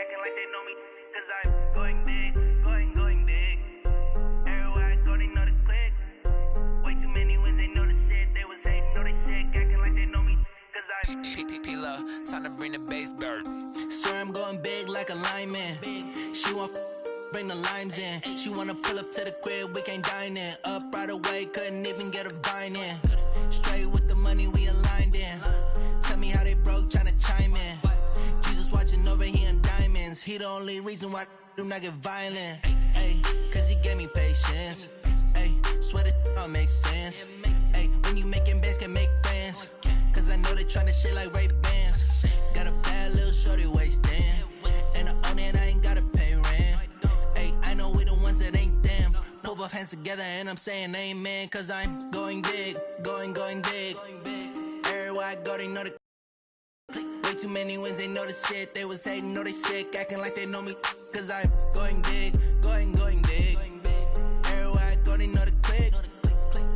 acting like they know me, cause I'm going big, going big. Everywhere I go, they know the click. Way too many wins, they know the shit. They was hating, know they sick, acting like they know me, cause I'm P-P-P-Love, time to bring the bass bird. Swear I'm going big like a lineman. She want bring the limes in. She wanna pull up to the crib, we can't dine in. Up right away, couldn't even get a vine in. Straight with the money, we aligned in. Tell me how they broke, tryna chime in. Jesus watching over here in diamonds. He the only reason why I do not get violent. Ay, cause he gave me patience. Ay, swear that all makes sense. Ay, when you making bands, can make friends. Cause I know they tryna shit like Ray-Bans. Got a bad little shorty wasting. And I own it, I ain't gotta pay rent. Ay, I know we the ones that ain't them. Pull both hands together and I'm saying amen. Cause I'm going big, going big. Everywhere I go, they know the way too many wins, they know the shit. They was hating, know they sick, acting like they know me. Cause I'm going big, going big. Everywhere I go, they know the click.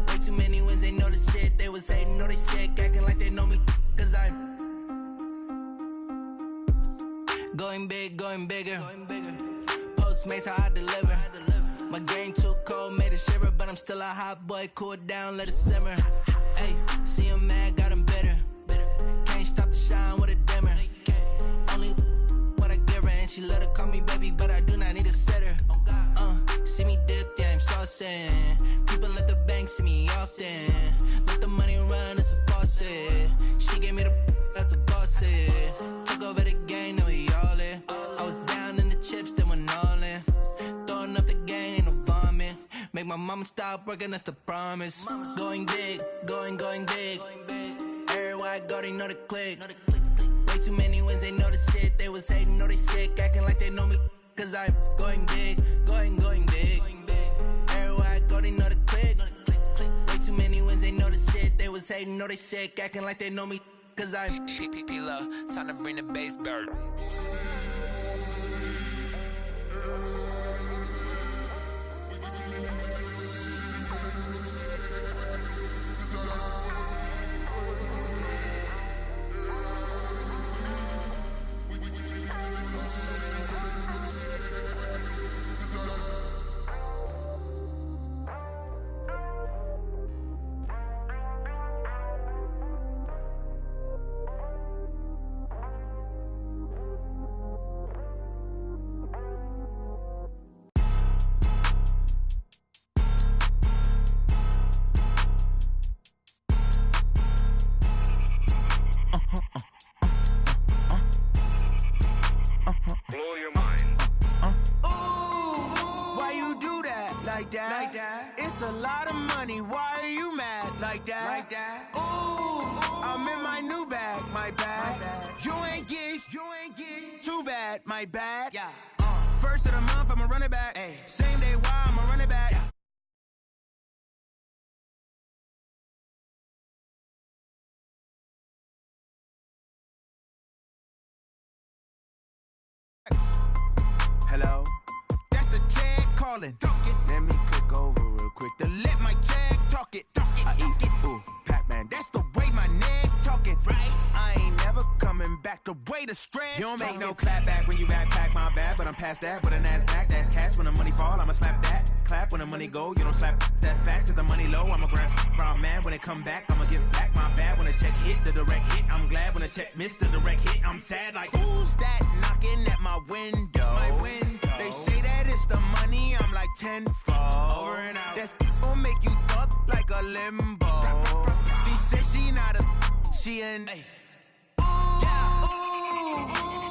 Way too many wins, they know the shit. They was hating, know they sick, acting like they know me. Cause I'm going big, going bigger. Postmates, how I deliver. My game too cold, made it shiver. But I'm still a hot boy, cool it down, let it simmer. Hey, see him mad, got him bitter. Can't stop the shine with a dimmer. Only what I give her, and she let her call me baby, but I do not need a sitter. See me dip, yeah, I'm saucing. People at the bank see me often. Let the money run, it's a faucet. She gave me the that's a boss is. Took over the game, now we all in. I was down in the chips, then went all in. Throwing up the game, ain't no vomit. Make my mama stop working, that's the promise. Going big, going big. Everywhere I go, they know the click. Way too many wins, they know the shit. They was hating, know they sick, acting like they know me. Cause I'm going big, going big. Everywhere I go, they know the click. Way too many wins, they know the shit. They was hating, know they sick, acting like they know me. Cause I'm P-P-P-Love, time to bring the bass bird. Like that. It's a lot of money, why are you mad like that? Ooh, I'm in my new bag, my bad. You ain't get too bad, my bad. Yeah. First of the month, I'ma run it back. Ay. Same day, why I'ma run it back. Hello, that's the Jag calling. Let me click over real quick to let my Jag talk it. I eat it, ooh, Pac-Man. That's the way my neck talking. Right, I ain't never coming back. The way the stress. You don't make no clap back when you backpack my bad, but I'm past that. With a Nasdaq, that's cash. When the money fall, I'ma slap that. Clap when the money go, you don't slap. That's facts. If the money low, I'ma grab brown man. When it come back, I'ma give back my bad. When the check hit, the direct hit. I'm glad when the check missed the direct hit. I'm sad like who's that knocking at my window? They say that it's the money, I'm like tenfold. Over and out. That's gon' make you fuck like a limbo. She said she not a, she an.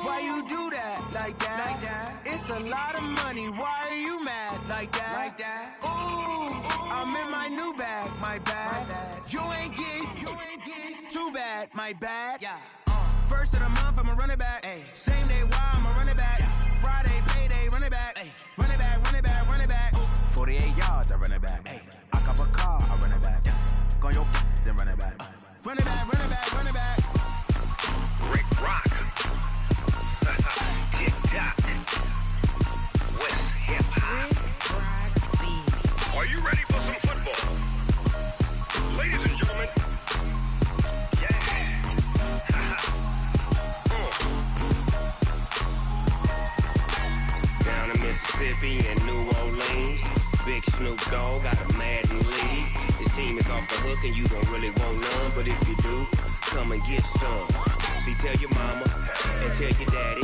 Why you do that like that? It's a lot of money, why are you mad like that? Ooh, I'm in my new bag, my bad. You ain't get too bad, my bad. First of the month, I'ma run it back. Ay. Same day, why I'ma run it back. Friday, payday, run it back. Ay. Run it back, run it back, run it back. 48 yards, I run it back. Ay. I cop a car, I run it back. Go on your then run it back. Run it back, run it back, run it back. Rick Rock. TikTok. West Hip Hop. Are you ready for some football? Ladies and gentlemen. Mississippi and New Orleans. Big Snoop Dogg got a Madden league. His team is off the hook and you don't really want none, but if you do, come and get some. See, tell your mama and tell your daddy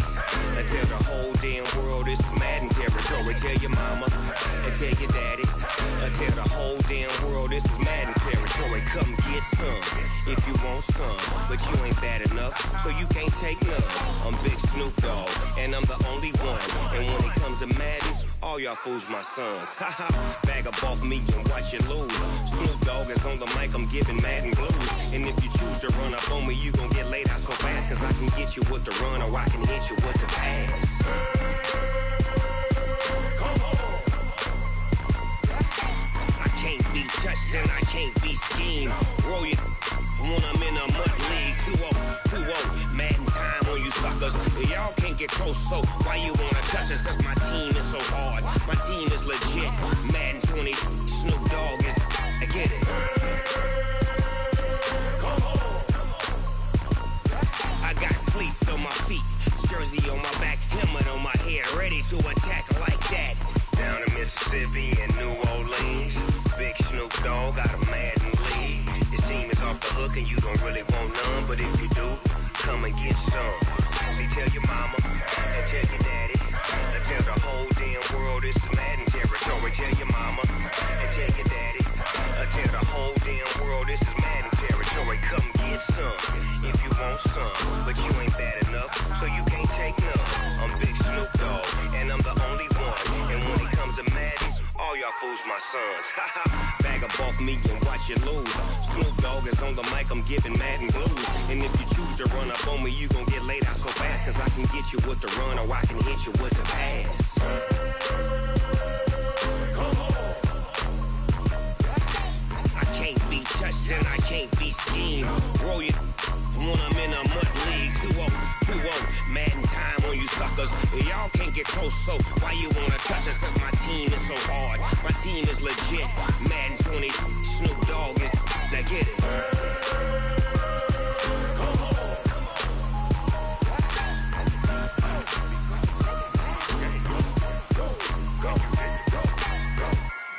and tell the whole damn world this is Madden territory. Tell your mama and tell your daddy and tell the whole damn world this is Madden territory. Come get some if you want some, but you ain't bad enough, so you can't take none. I'm Big Snoop Dogg and I'm the only one, and when it comes to Madden, all y'all fools my sons. Haha, bag up off me and watch you lose. Snoop Dogg is on the mic, I'm giving Madden blues. And if you choose to run up on me, you gon' get laid out so fast, cause I can get you with the run or I can hit you with the pass. I can't be touched and I can't be schemed. Roll you when I'm in a mud league. 2-0, 2-0, Madden time on you suckers. Y'all can't get close, so why you wanna touch us? Cause my team is so hard, my team is legit. Madden 20, Snoop Dogg is, I get it. I got cleats on my feet, jersey on my back, helmet on my head, ready to attack like that. Down in Mississippi and New Orleans, Big Snoop Dogg got a Madden league. His team is off the hook and you don't really want none, but if you do, come and get some. See, tell your mama and tell your daddy and tell the whole damn world this is Madden territory. Tell your mama and tell your daddy and tell the whole damn world this is Madden territory. Come get some if you want some, but you ain't bad enough, so you can't take none. I'm Big Snoop Dogg and I'm the only one, and when it comes to Madden, all y'all fools my sons. Haha, bag up off me and watch you lose. Snoop Dogg is on the mic, I'm giving Madden blues. And if you choose to run up on me, you gon' get laid out so fast, cause I can get you with the run or I can hit you with the pass. I can't be touched and I can't be schemed. Roll you when I'm in a mud league. 2-0, 2-0, Madden time on you suckers. Y'all can't get close, so why you wanna touch us? Cause my team is so hard, my team is legit. Madden 20, Snoop Dogg is, now get it.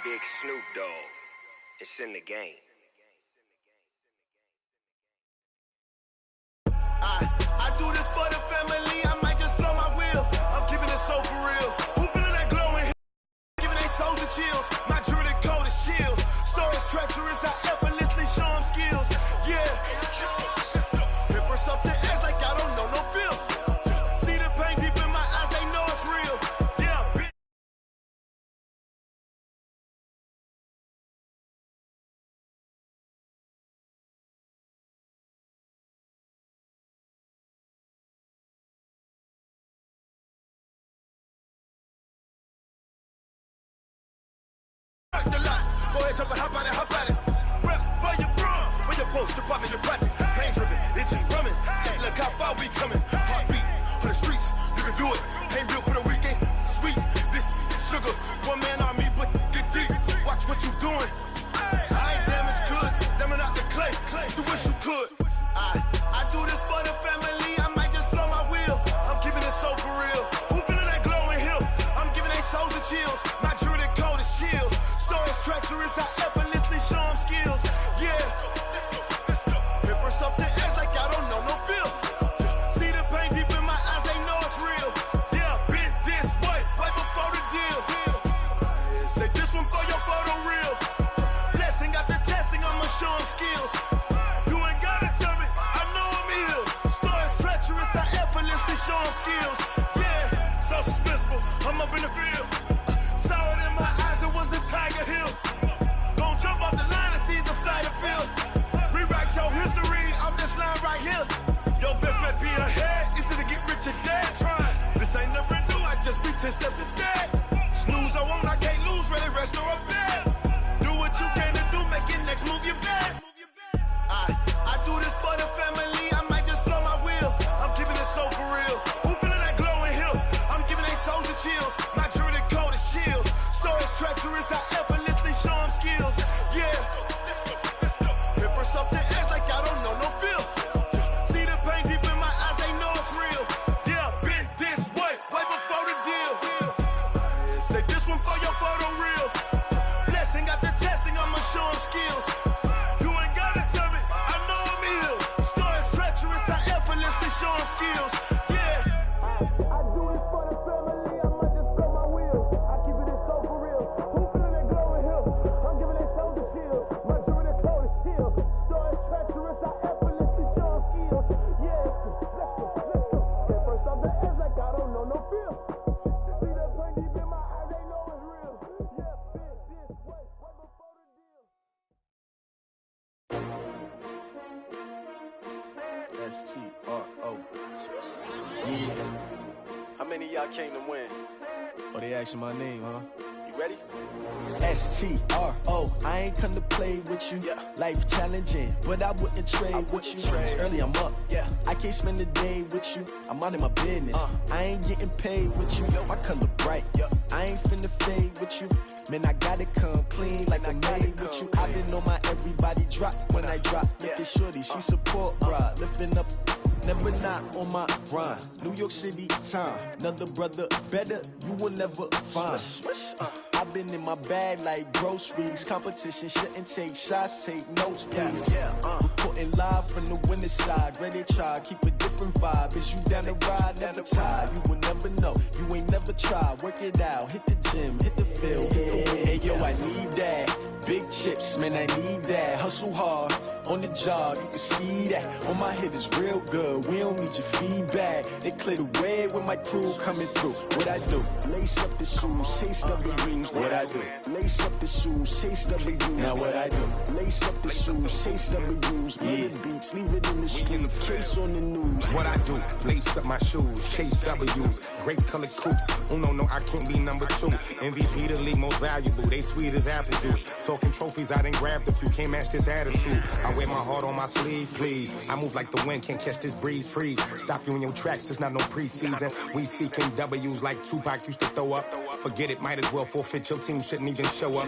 Big Snoop Dogg, it's in the game. I do this for the family, I might just blow my wheel. I'm keeping it so for real. Who feeling that glowing? Giving they soldier chills. My jewelry code is chill. Stories treacherous, I effortlessly show them skills. Yeah. Paper stuff the edge like I don't know no bill. See the pain deep in my eyes, they know it's real. Yeah, bitch. Go ahead, jump and hop on it, hop on it. Rep for your bro, for your post, your poppin', your projects. Pain driven, itching, drumming. Look how far we coming. Heartbeat on the streets, you can do it. Ain't built for the weekend. Sweet, this sugar. One man army, but get deep. Watch what you doing. I ain't damaged goods, damn out the clay. You wish you could. I do this for the family, I might just blow my wheel. I'm keeping it so for real. Who feeling that glowing hill? I'm giving they soldier chills. My jewelry code is chill. Stories treacherous, I effortlessly show them skills. Yeah. Paper stuff the edge like I don't know no bill. See the pain deep in my eyes, they know it's real. Yeah, been this way, right before the deal. Say this one for your photo real. Blessing after testing, I'ma show them skills. You ain't gotta tell me, I know I'm ill. Stories treacherous, I effortlessly show them skills. Yeah, so suspenseful, I'm up in the field. Saw it in my eyes, it was the Tiger Hill. Gon' jump off the line and see the flight of field. Rewrite your history off this line right here. Your best bet be ahead, easy to get rich or dead. Trying, this ain't never new, I just be 10 steps instead. Snooze, I won't, I can't lose, ready, rest or a bed. Do what you can to do, make it next move your best. I do this for the family, I might just blow my wheel. I'm keeping it so for real. Who feeling that glowing hill? I'm giving they soldier chills. My jewelry show them skills. Yeah. I do this for the family, I might just blow my wheels. I keep it in soul for real. Who feeling that glow in here? I'm giving it soul to chills. My jewelry the cold is chill. Store is treacherous, I effortlessly show them skills. Yeah, let's go. Get first off the edge like I don't know no feel. See that pain deep in my eyes, they know it's real. Yeah, bitch, this way, right before the deal. STRO. Yeah. How many of y'all came to win? Oh, they asking my name, huh? You ready? STRO. I ain't come to play with you. Yeah. Life challenging, but I wouldn't trade with you. It's early, I'm up. Yeah. I can't spend the day with you. I'm out of my business. I ain't getting paid with you. My color bright. I ain't finna fade with you. Man, I gotta come clean like I made with you. I've been on my everybody drop when I drop. Look at shorty, she support ride. Lifting up, never not on my grind. New York City time. Another brother better, you will never find. I've been in my bag like groceries. Competition shouldn't take shots, take notes, please. Reporting live from the winning side. Ready to try, keep a different vibe. Is you down the ride, never tired. You will never know, you ain't never tried. Work it out, hit the gym, hit the field, hit the wind. Hey yo, I need that. Big chips, man, I need that. Hustle hard, on the job, you can see that. On my head is real good, we don't need your feedback. They clear the way with my crew coming through. What I do? Lace up the shoes, chase W's. What I do? Lace up the shoes, chase W's. Now what I do? Lace up the shoes, chase W's. Yeah, beats, leave it in the street, case on the news. What I do? Lace up my shoes, chase W's. Great colored coops. Oh no, I can't be number 2. MVP the league most valuable. They sweet as apple juice. Talking trophies, I didn't grab the few. Can't match this attitude. I wear my heart on my sleeve, please. I move like the wind, can't catch this breeze, freeze. Stop you in your tracks, there's not no preseason. We seeking W's like Tupac used to throw up. Forget it, might as well forfeit. Your team shouldn't even show up.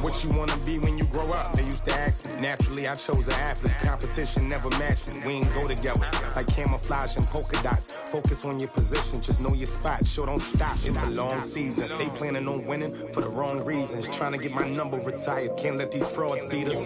What you wanna be when you grow up? They used to ask me. Naturally, I chose an athlete. Competition never matched me. We ain't go together like camouflage and polka dots. Focus on your position, just know your spot. Sure, don't stop. It's a long season. They planning on winning for the wrong reasons. Trying to get my number retired. Can't let these frauds beat us.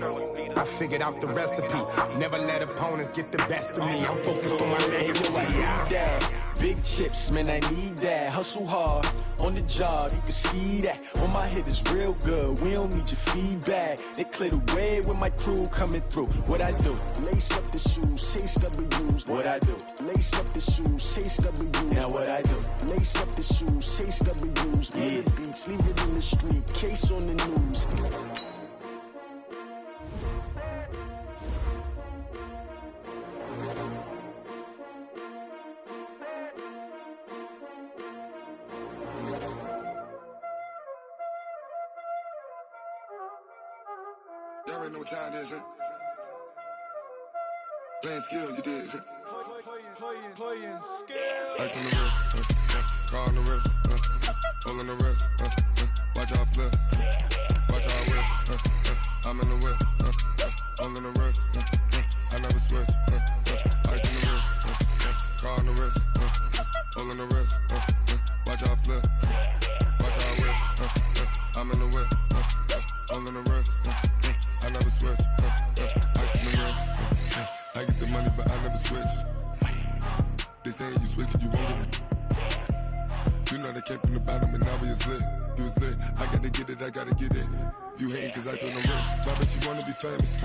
I figured out the recipe. Never let opponents get the best of me. I'm focused on my legacy. I need that. Big chips, man, I need that. Hustle hard, on the job, you can see that. On my head is real good, we don't need your feedback. They clear the way with my crew coming through. What I do? Lace up the shoes, chase W's. What I do? Lace up the shoes, chase W's. Now what I do? Lace up the shoes, chase W's. Yeah, beats, leave it in the street, case on the news. Y'all already know what time it is, huh? Playing skills, you did. Playing skills. Ice on the wrist, car on the wrist, all on the wrist, watch out flip, watch out whip, I'm in the whip, all on the wrist, I never switch, ice on the wrist, car on the wrist, all on the wrist, watch out flip, watch out whip, I'm in the whip, all on the wrist, I never switch, ice on the wrist, I get the money but I never switch. They saying you switch, you won't get it. You know they came from the bottom and now we is lit. You was lit, I gotta get it, I gotta get it. You hating cause ice on the wrist. Why bet you wanna be famous,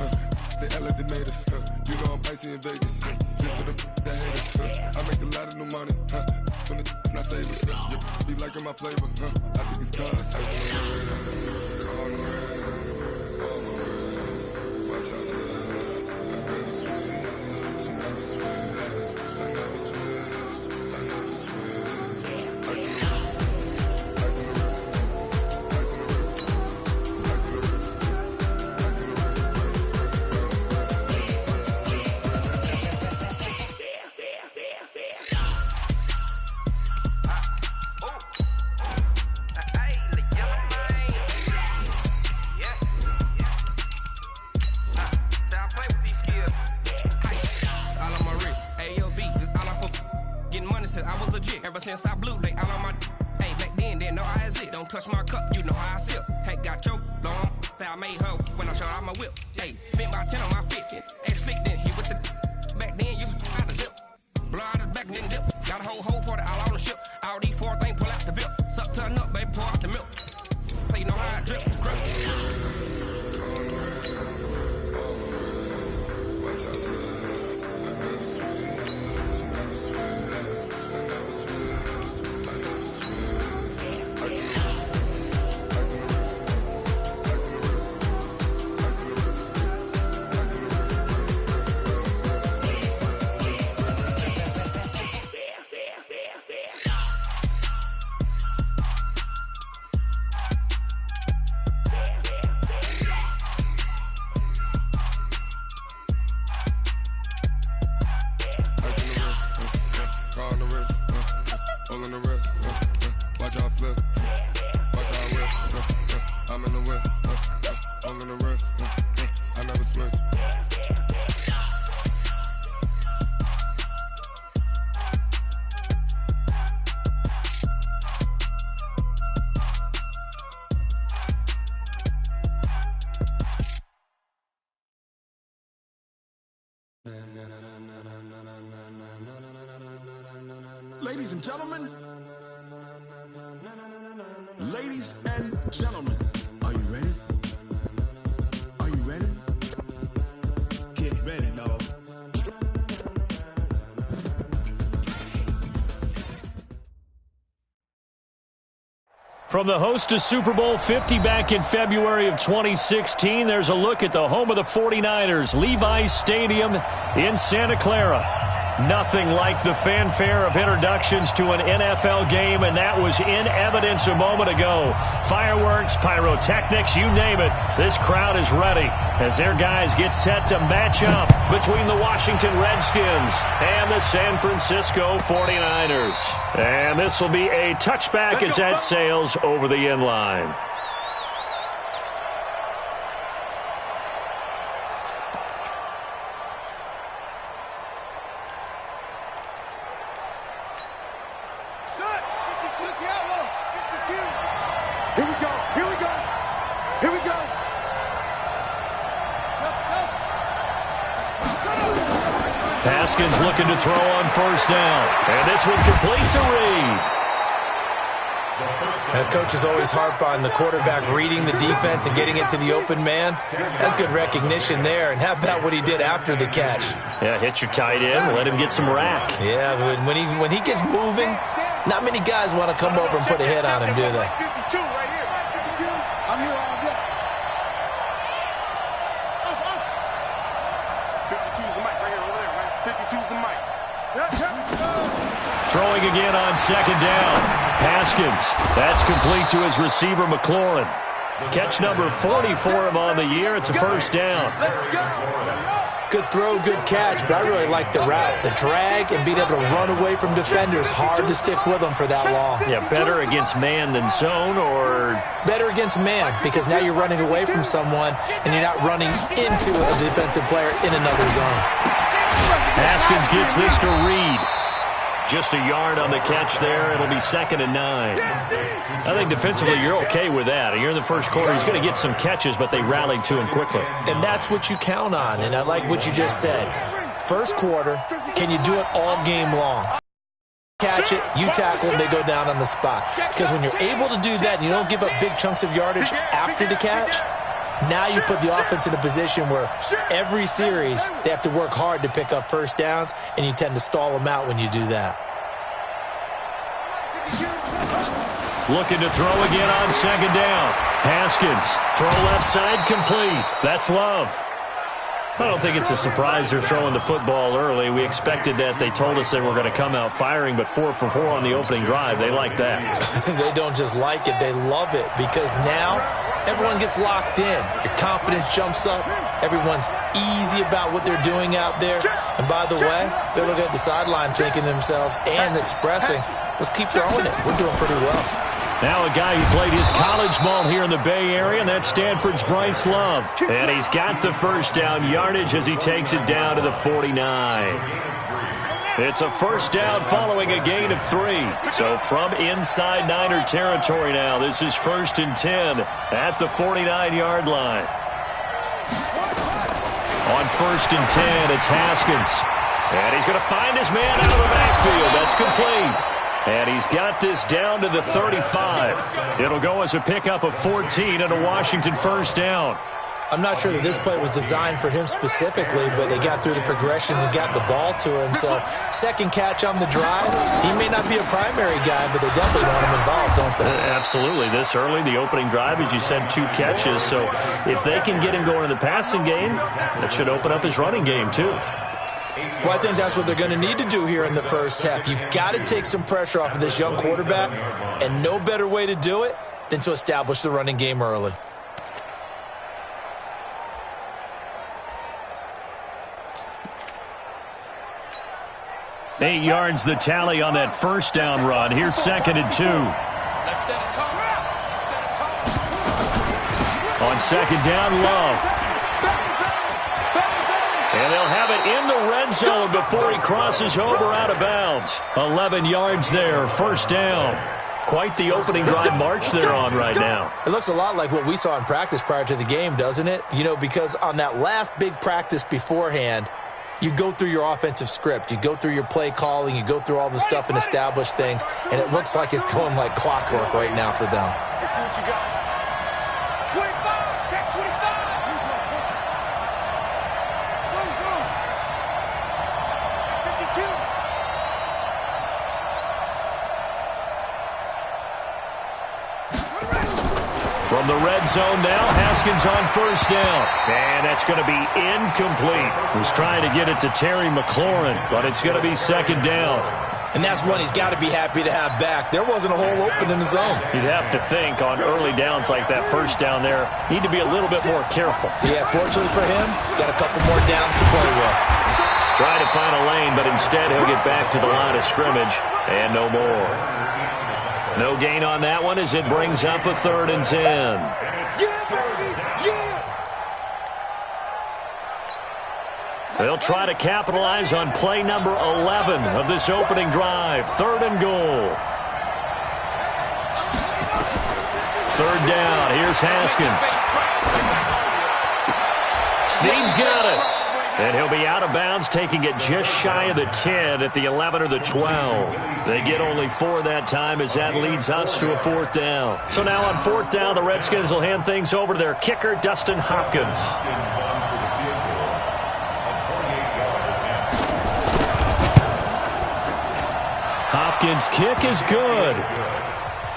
They act like they made us, You know I'm icy in Vegas, Just for the that hate us, I make a lot of new money, When it's not savers, be liking my flavor, I think it's cause ice on the wrist, on the wrist, on the wrist. Watch out for this, I never switch, I never switch, I never switch, I never switch. Ice on the wrist, ice on the wrist, ice on the wrist, ice on the wrist, ice on the wrist, I was legit. Ever since I blew, they all on my hey, back then, didn't know I exist. Don't touch my cup, you know how I sip. Hey, got choked, long, say I made her when I showed out my whip. Hey, spent my 10 on my 50. Ex-slick, then hit with the back then, used to out the zip. Blow out his back and then dip. Got a whole party all on the ship. All these four things pull out the VIP. Suck to a nut, baby, pour out the milk. So you know how I drip. Ladies and gentlemen, are you ready? Are you ready? Get ready, dog. From the host of Super Bowl 50 back in February of 2016, there's a look at the home of the 49ers, Levi's Stadium in Santa Clara. Nothing like the fanfare of introductions to an NFL game, and that was in evidence a moment ago. Fireworks, pyrotechnics, you name it. This crowd is ready as their guys get set to match up between the Washington Redskins and the San Francisco 49ers. And this will be a touchback as that sails over the end line. Haskins looking to throw on first down. And this one complete to Reed. The coaches always harp on the quarterback reading the defense and getting it to the open man. That's good recognition there. And how about what he did after the catch? Yeah, hit your tight end, let him get some rack. Yeah, but when he gets moving, not many guys want to come over and put a hit on him, do they? 52 right here. 52. I'm here all day. 52's the mic right here over there, right? 52's the mic. Throwing again on second down. Haskins. That's complete to his receiver, McLaurin. Catch number 40 for him on the year. It's a first down. Good throw, good catch, but I really like the route. The drag and being able to run away from defenders, hard to stick with them for that long. Yeah, better against man than zone, or? Better against man, because now you're running away from someone and you're not running into a defensive player in another zone. Haskins gets this to Reed. Just a yard on the catch there. It'll be 2nd and 9. I think defensively you're okay with that. You're in the first quarter. He's going to get some catches, but they rallied to him quickly. And that's what you count on, and I like what you just said. First quarter, can you do it all game long? Catch it, you tackle, and they go down on the spot. Because when you're able to do that and you don't give up big chunks of yardage after the catch, now you put the offense in a position where every series they have to work hard to pick up first downs, and you tend to stall them out when you do that. Looking to throw again on second down. Haskins, throw left side, complete. That's Love. I don't think it's a surprise they're throwing the football early. We expected that. They told us they were going to come out firing, but 4 for 4 on the opening drive. They like that. They don't just like it, they love it, because now everyone gets locked in. Your confidence jumps up. Everyone's easy about what they're doing out there. And by the way, they're looking at the sideline thinking to themselves and expressing, let's keep throwing it. We're doing pretty well. Now a guy who played his college ball here in the Bay Area, and that's Stanford's Bryce Love. And he's got the first down yardage as he takes it down to the 49. It's a first down following a gain of 3. So from inside Niner territory now, this is 1st and 10 at the 49-yard line. On 1st and 10, it's Haskins. And he's going to find his man out of the backfield. That's complete. And he's got this down to the 35. It'll go as a pickup of 14 and a Washington first down. I'm not sure that this play was designed for him specifically, but they got through the progressions and got the ball to him. So second catch on the drive. He may not be a primary guy, but they definitely want him involved, don't they? Absolutely. This early, the opening drive, as you said, 2 catches. So if they can get him going in the passing game, that should open up his running game too. Well, I think that's what they're going to need to do here in the first half. You've got to take some pressure off of this young quarterback, and no better way to do it than to establish the running game early. Eight yards the tally on that first down run. Here's 2nd and 2. On 2nd down, Love. And they'll have it in the red zone before he crosses over out of bounds. 11 yards there, first down. Quite the opening drive march they're on right now. It looks a lot like what we saw in practice prior to the game, doesn't it? You know, because on that last big practice beforehand, you go through your offensive script. You go through your play calling. You go through all the stuff and establish things. And it looks like it's going like clockwork right now for them. Let's see what you got. 25, check 25. From the red zone now, Haskins on first down. And that's going to be incomplete. He's trying to get it to Terry McLaurin, but it's going to be 2nd down. And that's one he's got to be happy to have back. There wasn't a hole open in the zone. You'd have to think on early downs like that first down there, need to be a little bit more careful. Yeah, fortunately for him, got a couple more downs to play with. Try to find a lane, but instead he'll get back to the line of scrimmage and no more. No gain on that one as it brings up a 3rd and 10. They'll try to capitalize on play number 11 of this opening drive. 3rd and goal. 3rd down. Here's Haskins. Snead's got it. And he'll be out of bounds, taking it just shy of the 10 at the 11 or the 12. They get only 4 that time as that leads us to a 4th down. So now on 4th down, the Redskins will hand things over to their kicker, Dustin Hopkins. Hopkins' kick is good.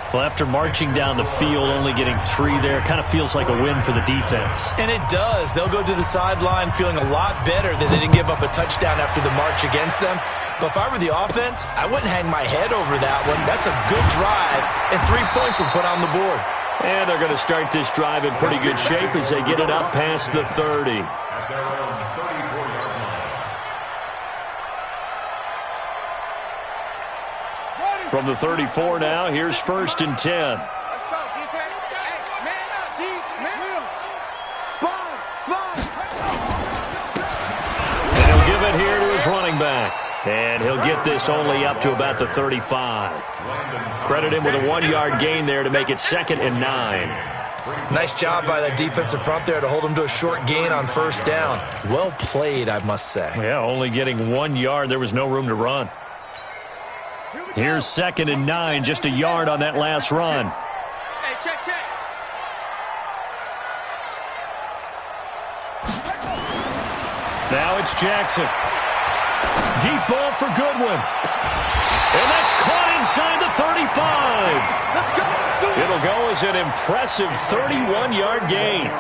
Well, after marching down the field, only getting 3 there, kind of feels like a win for the defense. And it does. They'll go to the sideline feeling a lot better that they didn't give up a touchdown after the march against them. But if I were the offense, I wouldn't hang my head over that one. That's a good drive, and 3 points were put on the board. And they're going to start this drive in pretty good shape as they get it up past the 30. From the 34 now, here's 1st and 10. Let's go, defense. Hey, man up, deep, man. Sponge. And he'll give it here to his running back. And he'll get this only up to about the 35. Credit him with a 1-yard gain there to make it 2nd and 9. Nice job by that defensive front there to hold him to a short gain on first down. Well played, I must say. Yeah, only getting 1 yard. There was no room to run. Here's 2nd and 9, just a yard on that last run. Hey, check. Now it's Jackson. Deep ball for Goodwin. And that's caught inside the 35. It'll go as an impressive 31-yard gain.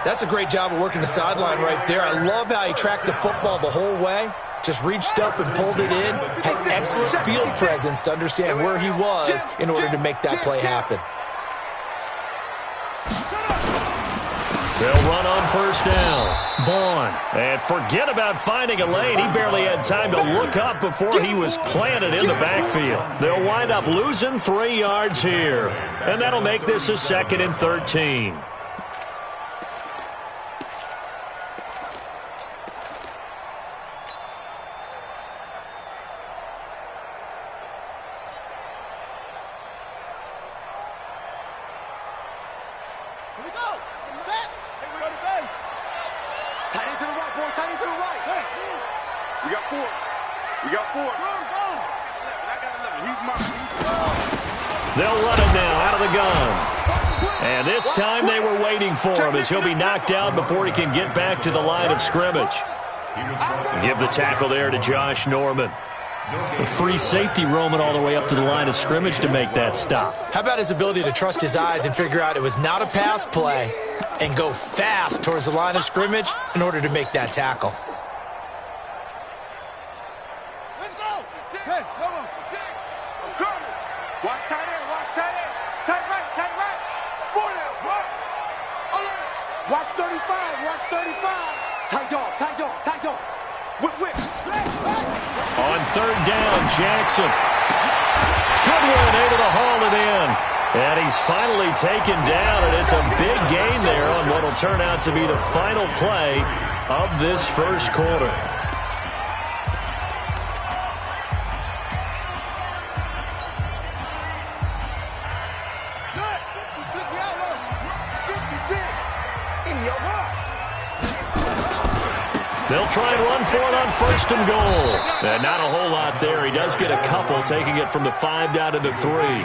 That's a great job of working the sideline right there. I love how he tracked the football the whole way. Just reached up and pulled it in. Had excellent field presence to understand where he was in order to make that play happen. They'll run on first down. Vaughn. And forget about finding a lane. He barely had time to look up before he was planted in the backfield. They'll wind up losing 3 yards here. And that'll make this a 2nd and 13. Here we go. Set. Here we go to base. Tight end to the right, boy. Tight end to the right. Hey. We got 4. We got 4. I got 11. He's mine. They'll run it now out of the gun. And this time they were waiting for him as he'll be knocked down before he can get back to the line of scrimmage. Give the tackle there to Josh Norman. A free safety roaming all the way up to the line of scrimmage to make that stop. How about his ability to trust his eyes and figure out it was not a pass play and go fast towards the line of scrimmage in order to make that tackle. Let's go. Hey, come on. 6. I'm coming. Watch tight end. Watch tight end. Tight right. Tight right. 4 down. What? Watch 35. Watch 35. Tight dog. Tight dog. Tight dog. Whip. On third down, Jackson. Goodwin able to haul it in. And he's finally taken down, and it's a big gain there on what will turn out to be the final play of this first quarter. They'll try and run for it on first and goal. And not a whole lot there. He does get a couple, taking it from the 5 down to the 3.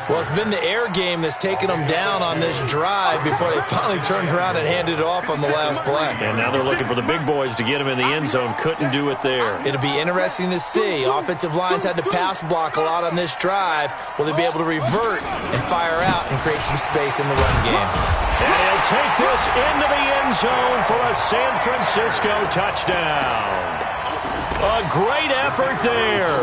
Well, it's been the air game that's taken them down on this drive before they finally turned around and handed it off on the last play. And now they're looking for the big boys to get him in the end zone. Couldn't do it there. It'll be interesting to see. Offensive lines had to pass block a lot on this drive. Will they be able to revert and fire out and create some space in the run game? And he'll take this into the end zone for a San Francisco touchdown. A great effort there.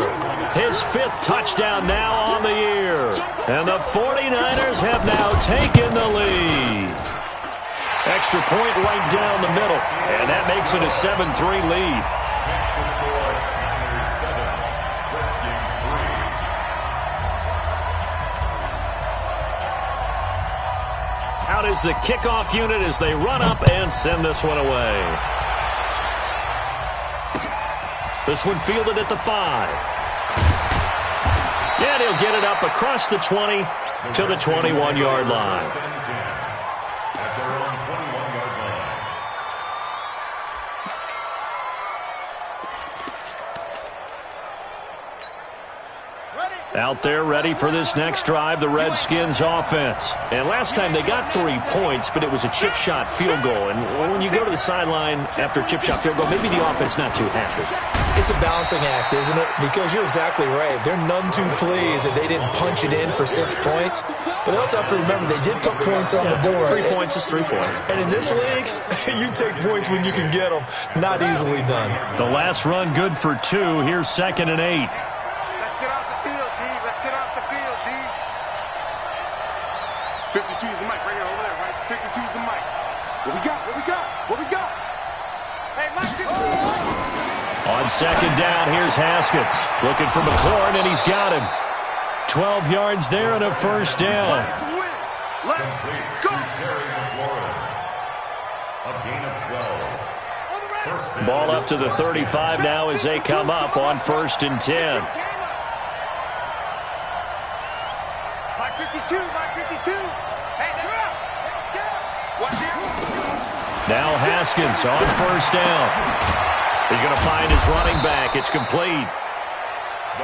His 5th touchdown now on the year. And the 49ers have now taken the lead. Extra point right down the middle. And that makes it a 7-3 lead. Out is the kickoff unit as they run up and send this one away. This one fielded at the 5. And he'll get it up across the 20 to the 21-yard line. Out there ready for this next drive, the Redskins offense. And last time they got 3 points, but it was a chip shot field goal. And when you go to the sideline after a chip shot field goal, maybe the offense not too happy. It's a balancing act, isn't it? Because you're exactly right. They're none too pleased that they didn't punch it in for 6 points. But they also have to remember they did put points on the board. 3 points is 3 points. And in this league, you take points when you can get them. Not easily done. The last run good for 2. Here's 2nd and 8. Let's get off the field, D. Let's get off the field, D. 52's the mic right here, over there, right? 52's the mic. What we got? What we got? What we got? Hey, Mike, 52. On 2nd down, here's Haskins. Looking for McLaurin, and he's got him. 12 yards there and a first down. Let's go. A gain of 12. Ball up to the 35 now as they come up on 1st and 10. Mike 52, Mike 52. Hey, let's go. Watch it. Now Haskins on 1st down. He's going to find his running back. It's complete.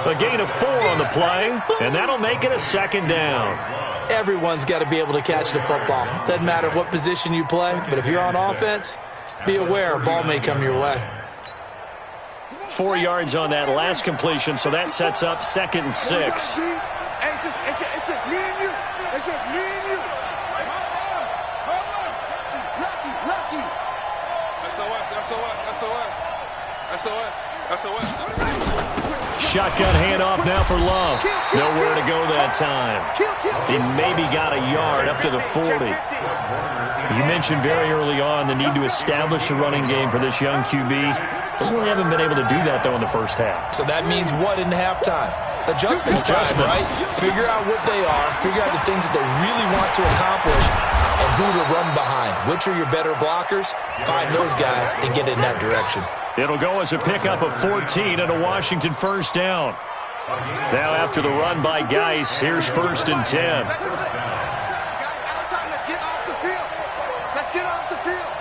A gain of 4 on the play, and that'll make it a 2nd down. Everyone's got to be able to catch the football. Doesn't matter what position you play, but if you're on offense, be aware a ball may come your way. 4 yards on that last completion, so that sets up 2nd and 6. Hey, it's just me and you. It's just me and you. Lucky. SOS. Shotgun handoff now for Love. Nowhere to go that time. He maybe got a yard up to the 40. You mentioned very early on the need to establish a running game for this young QB. They really haven't been able to do that, though, in the first half. So that means what in halftime? Adjustments time, right? Figure out what they are. Figure out the things that they really want to accomplish and who to run behind. Which are your better blockers? Find those guys and get in that direction. It'll go as a pickup of 14 and a Washington first down. Now after the run by Geis, here's 1st and 10. Let's get off the field. Let's get off the field.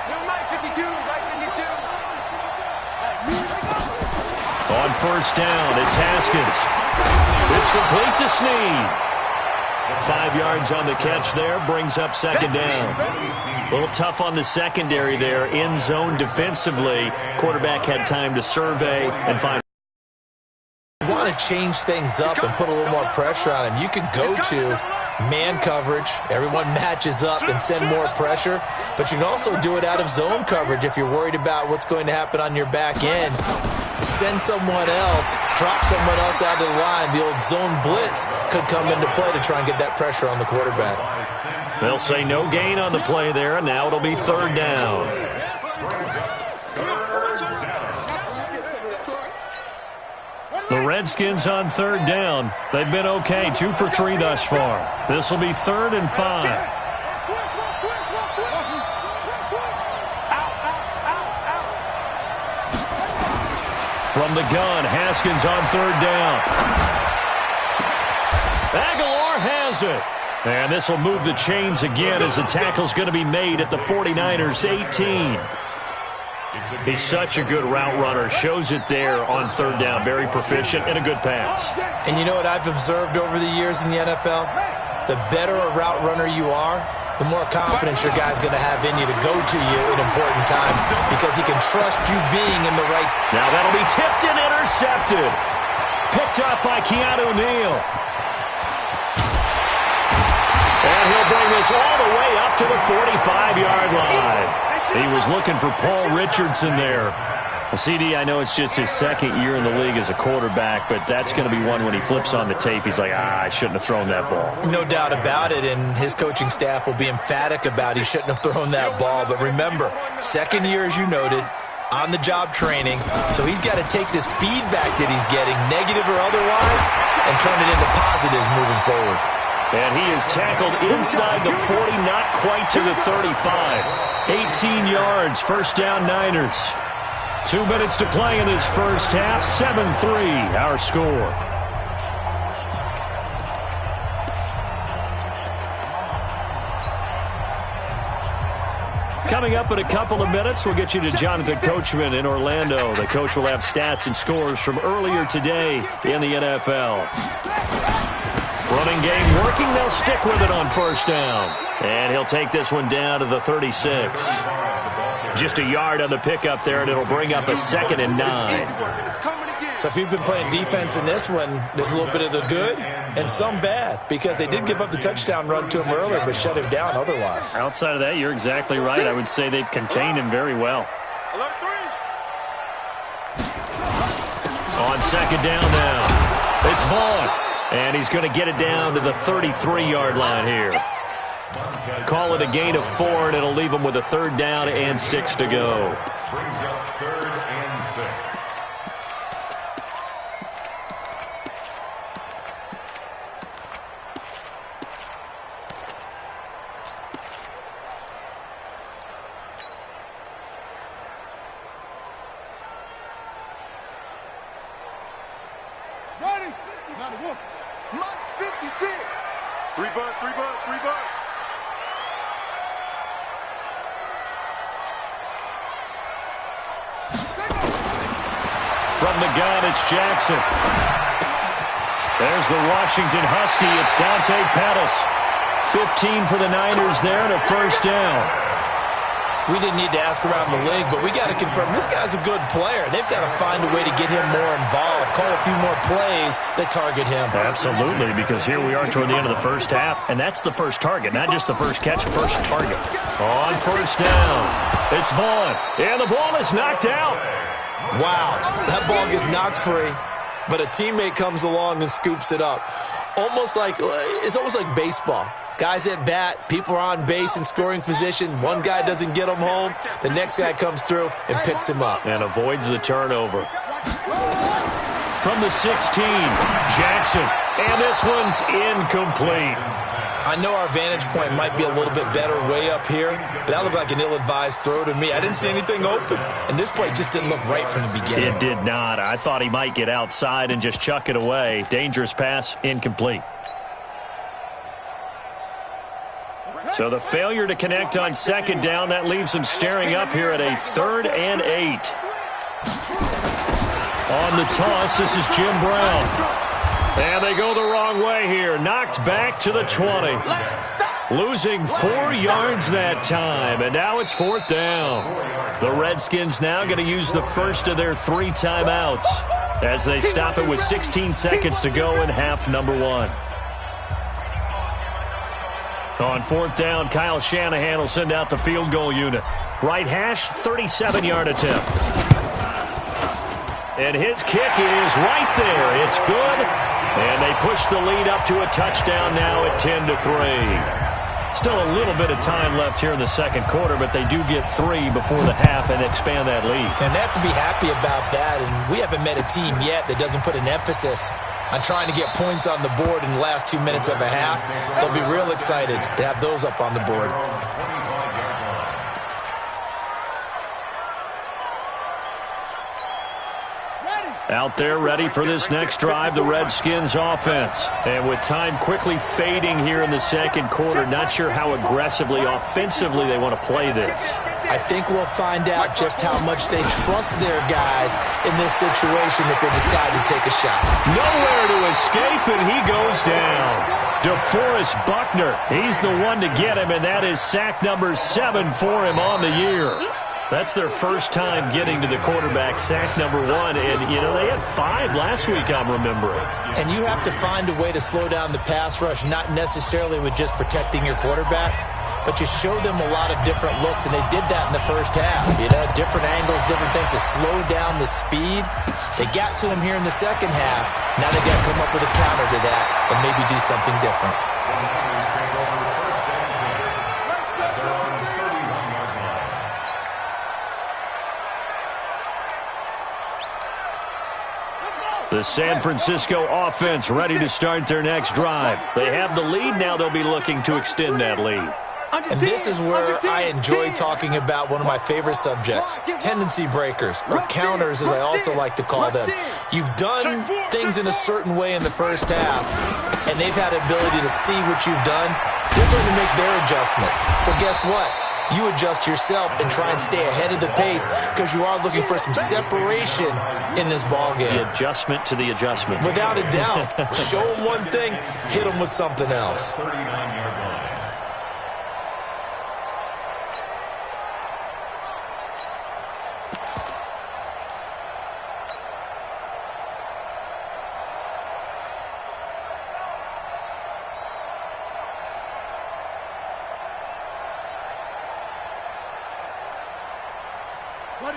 New Mike 52, Mike 52. On first down, it's Haskins. It's complete to Snead. 5 yards on the catch there, brings up second down. A little tough on the secondary there, in zone defensively. Quarterback had time to survey and find. You want to change things up and put a little more pressure on him. You can go to man coverage, everyone matches up and send more pressure, but you can also do it out of zone coverage if you're worried about what's going to happen on your back end. Send someone else, drop someone else out of the line. The old zone blitz could come into play to try and get that pressure on the quarterback. They'll say no gain on the play there, and now it'll be third down. The Redskins on third down. They've been okay, 2 for 3 thus far. This will be 3rd and 5. From the gun, Haskins on third down. Aguilar has it. And this will move the chains again as the tackle's going to be made at the 49ers 18. He's such a good route runner. Shows it there on third down. Very proficient and a good pass. And you know what I've observed over the years in the NFL? The better a route runner you are, the more confidence your guy's going to have in you to go to you in important times because he can trust you being in the right. Now that'll be tipped and intercepted. Picked up by Keanu Neal. And he'll bring this all the way up to the 45-yard line. He was looking for Paul Richardson there. CD, I know it's just his second year in the league as a quarterback, but that's going to be one when he flips on the tape. He's like, I shouldn't have thrown that ball. No doubt about it, and his coaching staff will be emphatic about he shouldn't have thrown that ball. But remember, second year, as you noted, on-the-job training, so he's got to take this feedback that he's getting, negative or otherwise, and turn it into positives moving forward. And he is tackled inside the 40, not quite to the 35. 18 yards, first down Niners. 2 minutes to play in this first half. 7-3, our score. Coming up in a couple of minutes, we'll get you to Jonathan Coachman in Orlando. The coach will have stats and scores from earlier today in the NFL. Running game working. They'll stick with it on first down. And he'll take this one down to the 36. Just a yard on the pickup there, and it'll bring up a 2nd and 9. So if you've been playing defense in this one, there's a little bit of the good and some bad, because they did give up the touchdown run to him earlier, but shut him down otherwise. Outside of that, you're exactly right. I would say they've contained him very well. On second down now, it's Vaughn, and he's going to get it down to the 33-yard line here. Call it a gain of 4, and it'll leave them with a 3rd down and 6 to go. Brings up 3rd and 6. Ready? Not a whoop. Mike's 56. 3 bucks, 3 bucks, 3 bucks. From the gun, it's Jackson. There's the Washington Husky. It's Dante Pettis. 15 for the Niners there and a first down. We didn't need to ask around the league, but we got to confirm this guy's a good player. They've got to find a way to get him more involved, call a few more plays that target him. Absolutely, because here we are toward the end of the first half, and that's the first target, not just the first catch, first target. On first down, it's Vaughn, and the ball is knocked out. Wow, that ball gets knocked free, but a teammate comes along and scoops it up. It's almost like baseball. Guys at bat, people are on base in scoring position. One guy doesn't get him home. The next guy comes through and picks him up. And avoids the turnover. From the 16, Jackson. And this one's incomplete. I know our vantage point might be a little bit better way up here, but that looked like an ill-advised throw to me. I didn't see anything open. And this play just didn't look right from the beginning. It did not. I thought he might get outside and just chuck it away. Dangerous pass, incomplete. So the failure to connect on second down, that leaves them staring up here at a 3rd and 8. On the toss, this is Jim Brown. And they go the wrong way here. Knocked back to the 20. Losing 4 yards that time, and now it's 4th down. The Redskins now going to use the first of their 3 timeouts as they stop it with 16 seconds to go in half number 1. On 4th down, Kyle Shanahan will send out the field goal unit. Right hash, 37-yard attempt. And his kick is right there. It's good. And they push the lead up to a touchdown now at 10-3. Still a little bit of time left here in the second quarter, but they do get 3 before the half and expand that lead. And they have to be happy about that. And we haven't met a team yet that doesn't put an emphasis on trying to get points on the board in the last 2 minutes of a half. They'll be real excited to have those up on the board. Out there ready for this next drive, the Redskins offense. And with time quickly fading here in the second quarter, not sure how aggressively, offensively they want to play this. I think we'll find out just how much they trust their guys in this situation if they decide to take a shot. Nowhere to escape, and he goes down. DeForest Buckner, he's the one to get him, and that is sack number 7 for him on the year. That's their first time getting to the quarterback, sack number 1. And, you know, they had 5 last week, I'm remembering. And you have to find a way to slow down the pass rush, not necessarily with just protecting your quarterback, but you show them a lot of different looks, and they did that in the first half. You know, different angles, different things to slow down the speed. They got to him here in the second half. Now they got to come up with a counter to that and maybe do something different. The San Francisco offense ready to start their next drive. They have the lead. Now they'll be looking to extend that lead. And this is where I enjoy talking about one of my favorite subjects, tendency breakers, or counters as I also like to call them. You've done things in a certain way in the first half, and they've had the ability to see what you've done. They're going to make their adjustments. So guess what? You adjust yourself and try and stay ahead of the pace because you are looking for some separation in this ball game. The adjustment to the adjustment. Without a doubt. Show them one thing, hit them with something else. 39-yard line.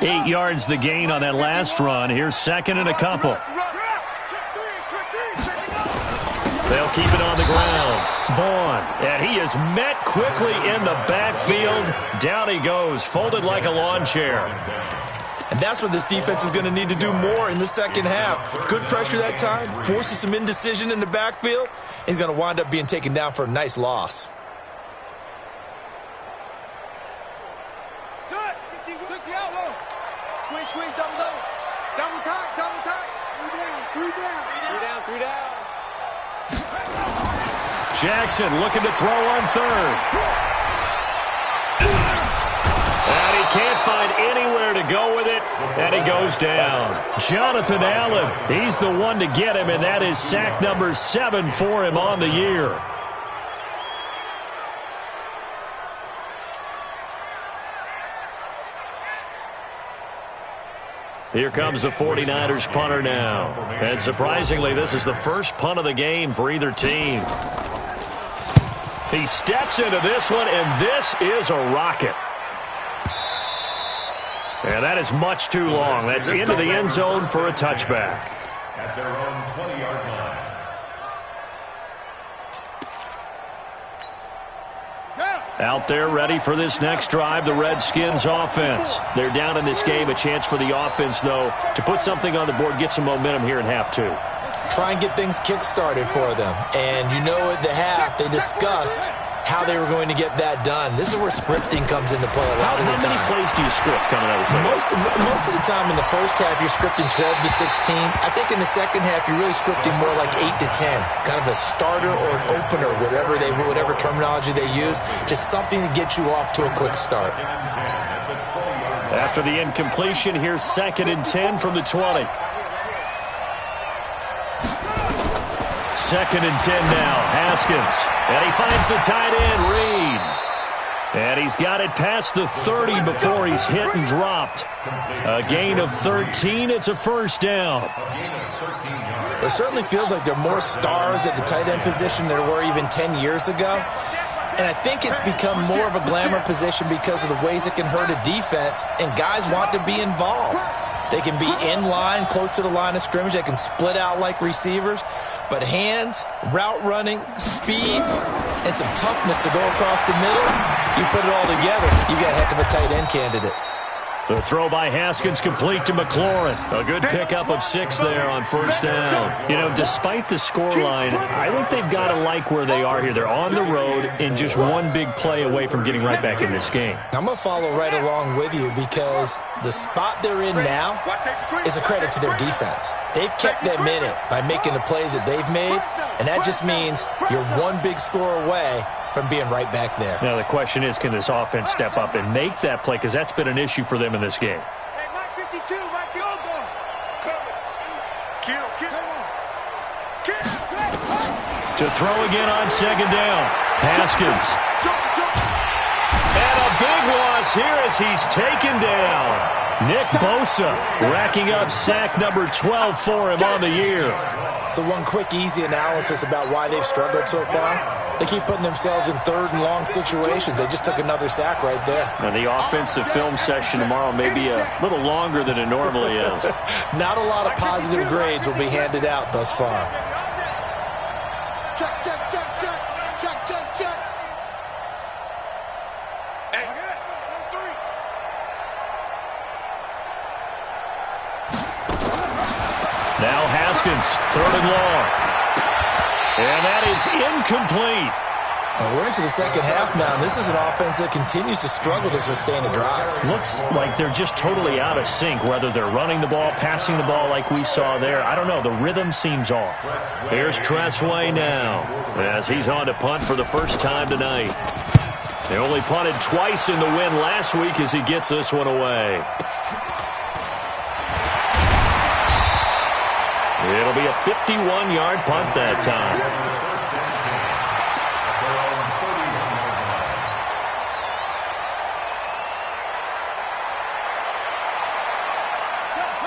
Eight yards the gain on that last run. Here's second and a couple. They'll keep it on the ground. Vaughn, and he is met quickly in the backfield. Down he goes, folded like a lawn chair. And that's what this defense is going to need to do more in the second half. Good pressure that time, forces some indecision in the backfield. He's going to wind up being taken down for a nice loss. Squeeze, double tight. 3 down. Jackson looking to throw on third. And he can't find anywhere to go with it, and he goes down. Jonathan Allen, he's the one to get him, and that is sack number 7 for him on the year. Here comes the 49ers punter now. And surprisingly, this is the first punt of the game for either team. He steps into this one, and this is a rocket. And that is much too long. That's into the end zone for a touchback. At their own 20-yard line. Out there ready for this next drive, the Redskins offense. They're down in this game. A chance for the offense, though, to put something on the board, get some momentum here in half 2. Try and get things kick-started for them. And you know at the half, they discussed how they were going to get that done. This is where scripting comes into play a lot of the time. How many plays do you script coming out of the second? Most of the time in the first half, you're scripting 12 to 16. I think in the second half, you're really scripting more like 8 to 10. Kind of a starter or an opener, whatever terminology they use. Just something to get you off to a quick start. After the incompletion, here's 2nd and 10 from the 20. 2nd and 10 now. Haskins. And he finds the tight end, Reed. And he's got it past the 30 before he's hit and dropped. A gain of 13. It's a first down. It certainly feels like there are more stars at the tight end position than there were even 10 years ago. And I think it's become more of a glamour position because of the ways it can hurt a defense, and guys want to be involved. They can be in line, close to the line of scrimmage. They can split out like receivers. But hands, route running, speed, and some toughness to go across the middle, you put it all together, you got a heck of a tight end candidate. The throw by Haskins complete to McLaurin. A good pickup of 6 there on first down. You know, despite the scoreline, I think they've got to like where they are here. They're on the road and just one big play away from getting right back in this game. I'm going to follow right along with you because the spot they're in now is a credit to their defense. They've kept them in it by making the plays that they've made, and that just means you're one big score away from being right back there. Now the question is, can this offense step up and make that play? Because that's been an issue for them in this game. Hey, Mike 52, Mike field goal. Kill. To throw again on 2nd down. Haskins. And a big loss here as he's taken down. Nick Bosa racking up sack number 12 for him on the year. So one quick, easy analysis about why they've struggled so far. They keep putting themselves in 3rd and long situations. They just took another sack right there. And the offensive film session tomorrow may be a little longer than it normally is. Not a lot of positive grades will be handed out thus far. Check. Hey, now Haskins, 3rd and long. And that is incomplete. We're into the second half now, and this is an offense that continues to struggle to sustain a drive. Looks like they're just totally out of sync, whether they're running the ball, passing the ball like we saw there. I don't know. The rhythm seems off. Here's Tressway now as he's on to punt for the first time tonight. They only punted twice in the win last week as he gets this one away. It'll be a 51-yard punt that time.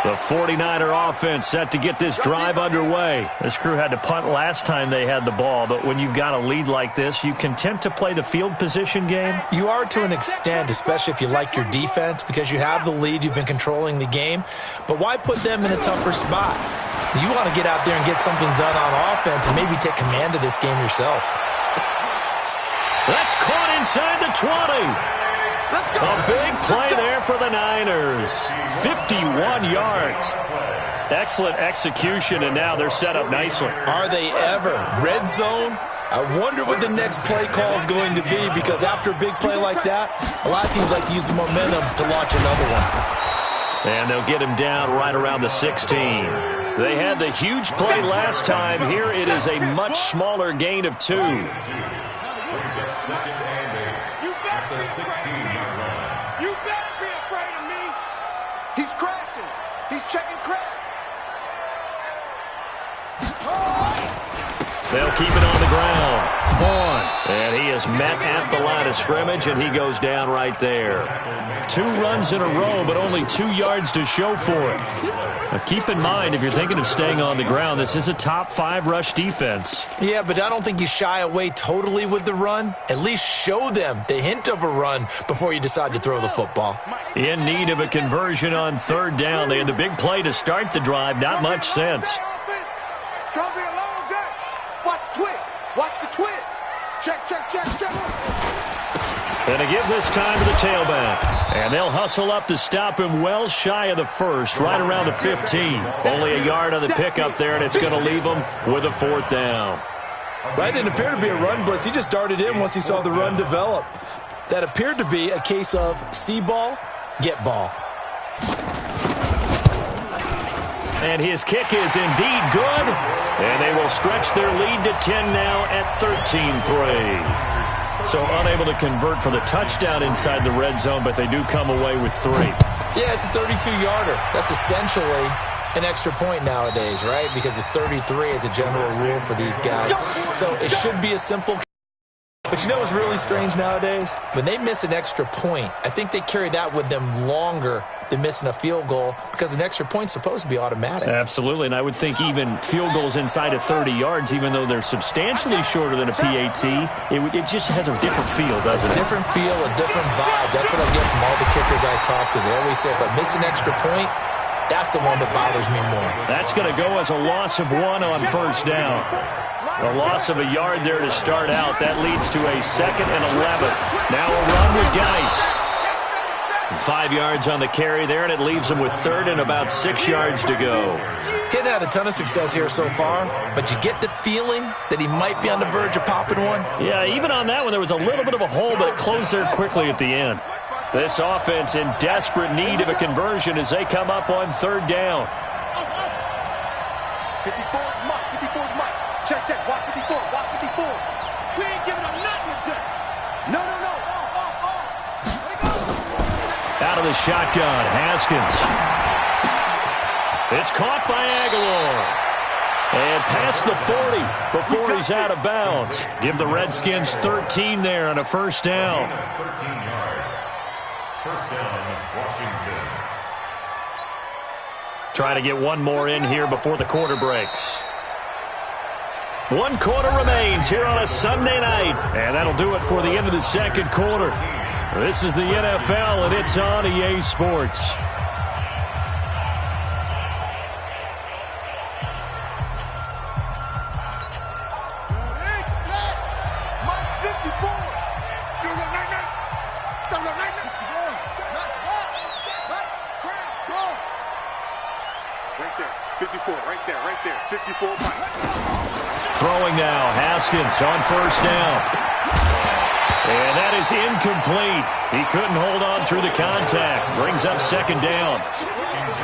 The 49er offense set to get this drive underway. This crew had to punt last time they had the ball, but when you've got a lead like this, you content to play the field position game? You are to an extent, especially if you like your defense, because you have the lead, you've been controlling the game. But why put them in a tougher spot? You want to get out there and get something done on offense and maybe take command of this game yourself. That's caught inside the 20. A big play there for the Niners. 51 yards. Excellent execution, and now they're set up nicely. Are they ever? Red zone? I wonder what the next play call is going to be, because after a big play like that, a lot of teams like to use the momentum to launch another one. And they'll get him down right around the 16. They had the huge play last time. Here it is a much smaller gain of 2. Second and 8 at the 16-yard line. You better be afraid of me. He's crashing. He's checking crash. They'll keep it on the ground. Vaughn. And he is met at the line of scrimmage, and he goes down right there. 2 runs in a row, but only 2 yards to show for it. Now keep in mind, if you're thinking of staying on the ground, this is a top 5 rush defense. Yeah, but I don't think you shy away totally with the run. At least show them the hint of a run before you decide to throw the football. In need of a conversion on 3rd down. They had the big play to start the drive. Not much sense. It's going to be a long day. Watch the twist. Watch the twist. Check. And to give this time to the tailback. And they'll hustle up to stop him well shy of the 1st, right around the 15. Only a yard on the pickup there, and it's going to leave him with a 4th down. That didn't appear to be a run blitz. He just darted in once he saw the run develop. That appeared to be a case of see ball, get ball. And his kick is indeed good. And they will stretch their lead to 10 now at 13-3. So unable to convert for the touchdown inside the red zone, but they do come away with 3. Yeah, it's a 32-yarder. That's essentially an extra point nowadays, right? Because it's 33 as a general rule for these guys. So it should be a simple. But you know what's really strange nowadays? When they miss an extra point, I think they carry that with them longer than missing a field goal because an extra point's supposed to be automatic. Absolutely, and I would think even field goals inside of 30 yards, even though they're substantially shorter than a PAT, it just has a different feel, doesn't it? A different feel, a different vibe. That's what I get from all the kickers I talk to. They always say, if I miss an extra point, that's the one that bothers me more. That's going to go as a loss of 1 on first down. A loss of a yard there to start out. That leads to a 2nd and 11. Now a run with Geis. 5 yards on the carry there, and it leaves them with 3rd and about 6 yards to go. He hadn't had a ton of success here so far, but you get the feeling that he might be on the verge of popping one. Yeah, even on that one, there was a little bit of a hole, but it closed there quickly at the end. This offense in desperate need of a conversion as they come up on 3rd down. 54 is Mike. 54 is Mike. Check, check. Watch 54. Watch 54. We ain't giving him nothing today. No. Out of the shotgun, Haskins. It's caught by Aguilar. And past the 40 before he's out of bounds. Give the Redskins 13 there on a first down. 13 yards. First down, Washington. Trying to get one more in here before the quarter breaks. 1 quarter remains here on a Sunday night. And that'll do it for the end of the second quarter. This is the NFL, and it's on EA Sports. Throwing now, Haskins on first down. And that is incomplete. He couldn't hold on through the contact. Brings up 2nd down.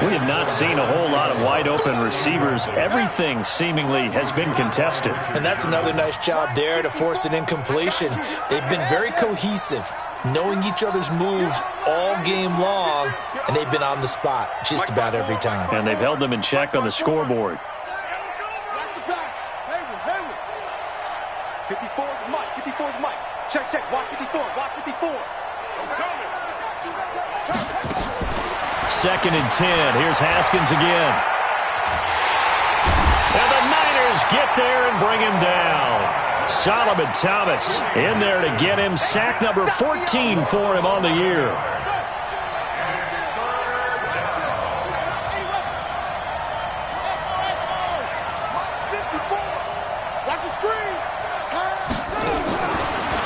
We have not seen a whole lot of wide-open receivers. Everything seemingly has been contested. And that's another nice job there to force an incompletion. They've been very cohesive, knowing each other's moves all game long, and they've been on the spot just about every time. And they've held them in check on the scoreboard. 54 is Mike. 54 is Mike. Check, check. Watch 54. Watch 54. 2nd and 10. Here's Haskins again. And the Niners get there and bring him down. Solomon Thomas in there to get him. Sack number 14 for him on the year.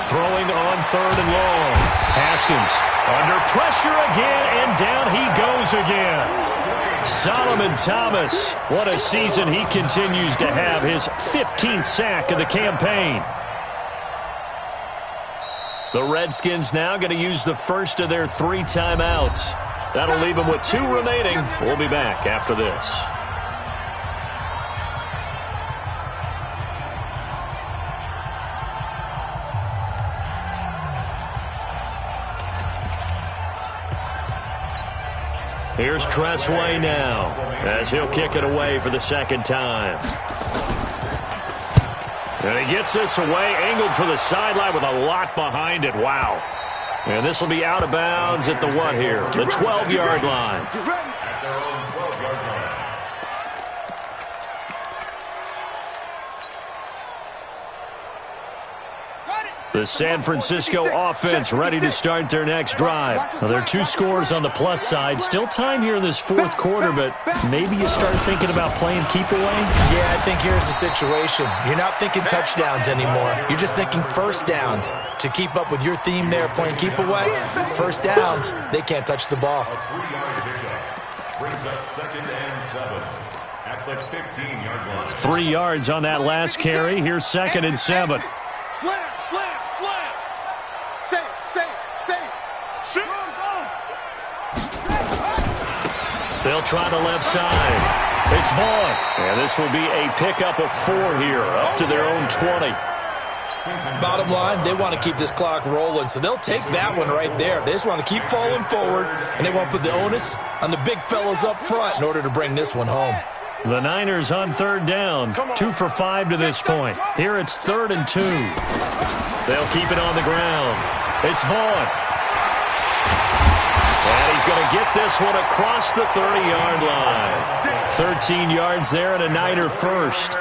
Throwing on 3rd and long. Haskins under pressure again, and down he goes again. Solomon Thomas, what a season he continues to have. His 15th sack of the campaign. The Redskins now going to use the first of their 3 timeouts. That'll leave them with 2 remaining. We'll be back after this. Here's Tressway now, as he'll kick it away for the 2nd time. And he gets this away, angled for the sideline with a lot behind it. Wow. And this will be out of bounds at the what here? The 12-yard line. The San Francisco offense ready to start their next drive. Now, there are 2 scores on the plus side. Still time here in this 4th quarter, but maybe you start thinking about playing keep away? Yeah, I think here's the situation. You're not thinking touchdowns anymore. You're just thinking first downs. To keep up with your theme there, playing keep away, first downs, they can't touch the ball. A 3-yard pickup brings up 2nd and 7 at the 15-yard line. 3 yards on that last carry. Here's 2nd and 7. Slam. Save. Shoot. They'll try the left side. It's Vaughn. And this will be a pickup of 4 here, up to their own 20. Bottom line, they want to keep this clock rolling, so they'll take that one right there. They just want to keep falling forward, and they won't put the onus on the big fellas up front in order to bring this one home. The Niners on third down, 2 for 5 to this point. Here it's 3rd and 2. They'll keep it on the ground. It's Vaughn. And he's going to get this one across the 30-yard line. 13 yards there and a Niner first.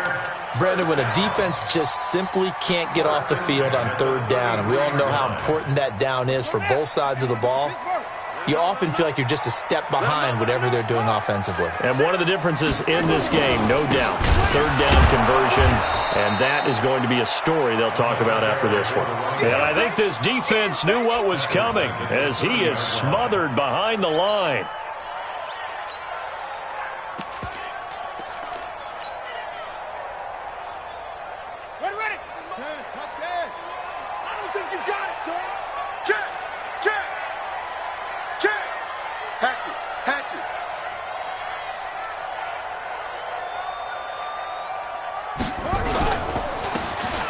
Brandon, when a defense just simply can't get off the field on third down, and we all know how important that down is for both sides of the ball, you often feel like you're just a step behind whatever they're doing offensively. And one of the differences in this game, no doubt, third down conversion, and that is going to be a story they'll talk about after this one. And I think this defense knew what was coming as he is smothered behind the line.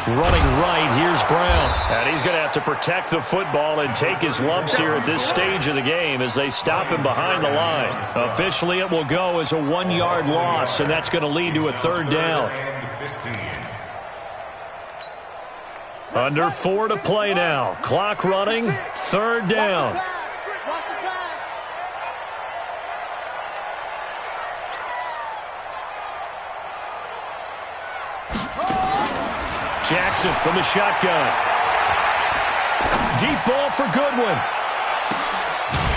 Running right, here's Brown. And he's going to have to protect the football and take his lumps here at this stage of the game as they stop him behind the line. Officially, it will go as a 1-yard loss, and that's going to lead to a third down. Under 4 to play now. Clock running, third down. Jackson from the shotgun. Deep ball for Goodwin.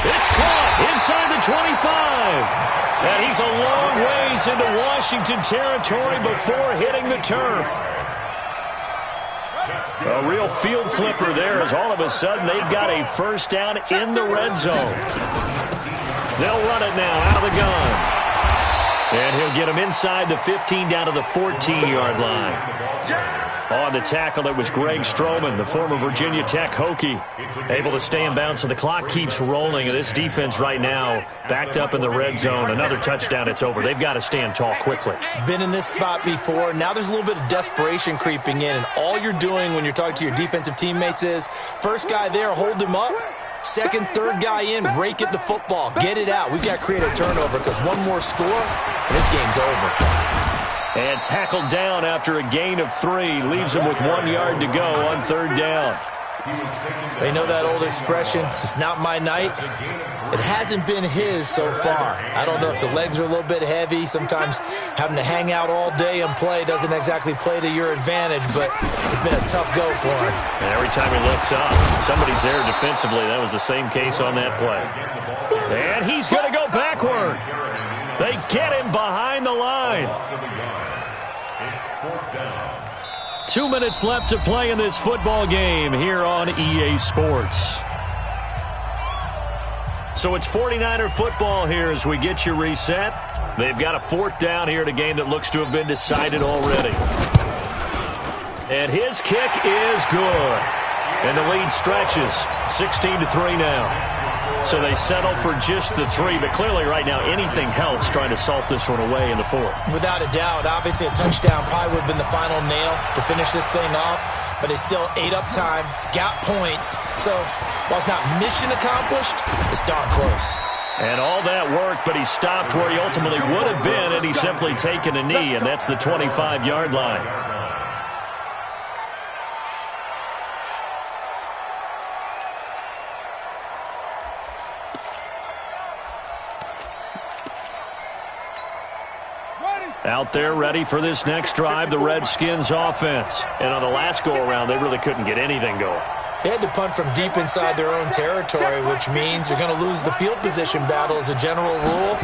It's caught inside the 25. And he's a long ways into Washington territory before hitting the turf. A real field flipper there as all of a sudden they've got a first down in the red zone. They'll run it now out of the gun. And he'll get him inside the 15 down to the 14-yard line. On the tackle, it was Greg Stroman, the former Virginia Tech Hokie, able to stay in bounds, so the clock keeps rolling. And this defense right now backed up in the red zone. Another touchdown, it's over. They've got to stand tall quickly. Been in this spot before. Now there's a little bit of desperation creeping in, and all you're doing when you're talking to your defensive teammates is first guy there, hold him up. Second, third guy in, rake at the football. Get it out. We've got to create a turnover because one more score, and this game's over. And tackled down after a gain of 3. Leaves him with 1 yard to go on third down. They know that old expression, it's not my night. It hasn't been his so far. I don't know if the legs are a little bit heavy. Sometimes having to hang out all day and play doesn't exactly play to your advantage, but it's been a tough go for him. And every time he looks up, somebody's there defensively. That was the same case on that play. And he's going to go backward. They get him behind the line. 2 minutes left to play in this football game here on EA Sports. So it's 49er football here as we get you reset. They've got a fourth down here in a game that looks to have been decided already. And his kick is good. And the lead stretches 16-3 now. So they settle for just the 3, but clearly right now anything helps trying to salt this one away in the fourth. Without a doubt, obviously a touchdown probably would have been the final nail to finish this thing off, but it's still ate up time, got points. So while it's not mission accomplished, it's darn close. And all that work, but he stopped where he ultimately would have been had he simply taken a knee, and that's the 25-yard line. Out there ready for this next drive, the Redskins offense. And on the last go-around, they really couldn't get anything going. They had to punt from deep inside their own territory, which means you're going to lose the field position battle as a general rule.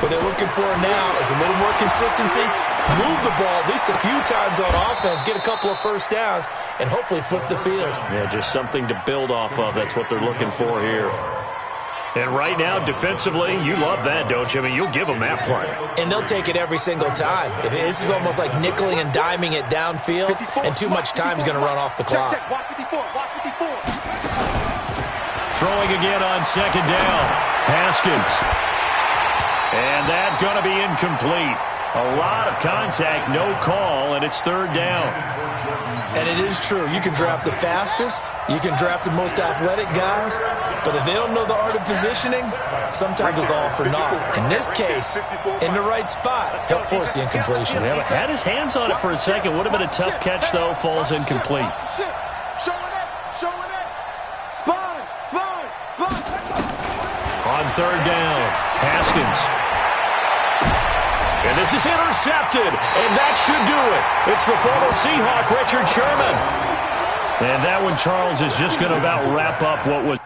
What they're looking for now is a little more consistency, move the ball at least a few times on offense, get a couple of first downs, and hopefully flip the field. Yeah, just something to build off of. That's what they're looking for here. And right now, defensively, you love that, don't you? I mean, you'll give them that play. And they'll take it every single time. This is almost like nickeling and diming it downfield, and too much time is going to run off the clock. Throwing again on second down. Haskins. And that's going to be incomplete. A lot of contact, no call, and it's third down. And it is true. You can draft the fastest. You can draft the most athletic guys. But if they don't know the art of positioning, sometimes it's all for naught. In this case, in the right spot, help force the incompletion. Yeah, had his hands on it for a second. Would have been a tough catch, though. Falls incomplete. On third down, Haskins. And this is intercepted, and that should do it. It's the former Seahawk, Richard Sherman. And that one, Charles, is just going to about wrap up what was.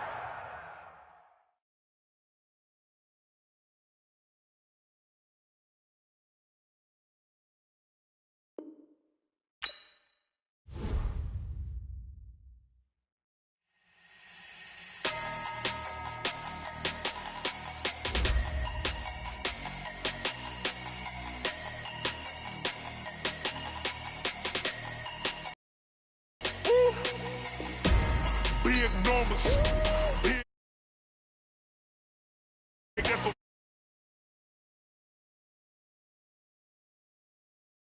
Big numbers.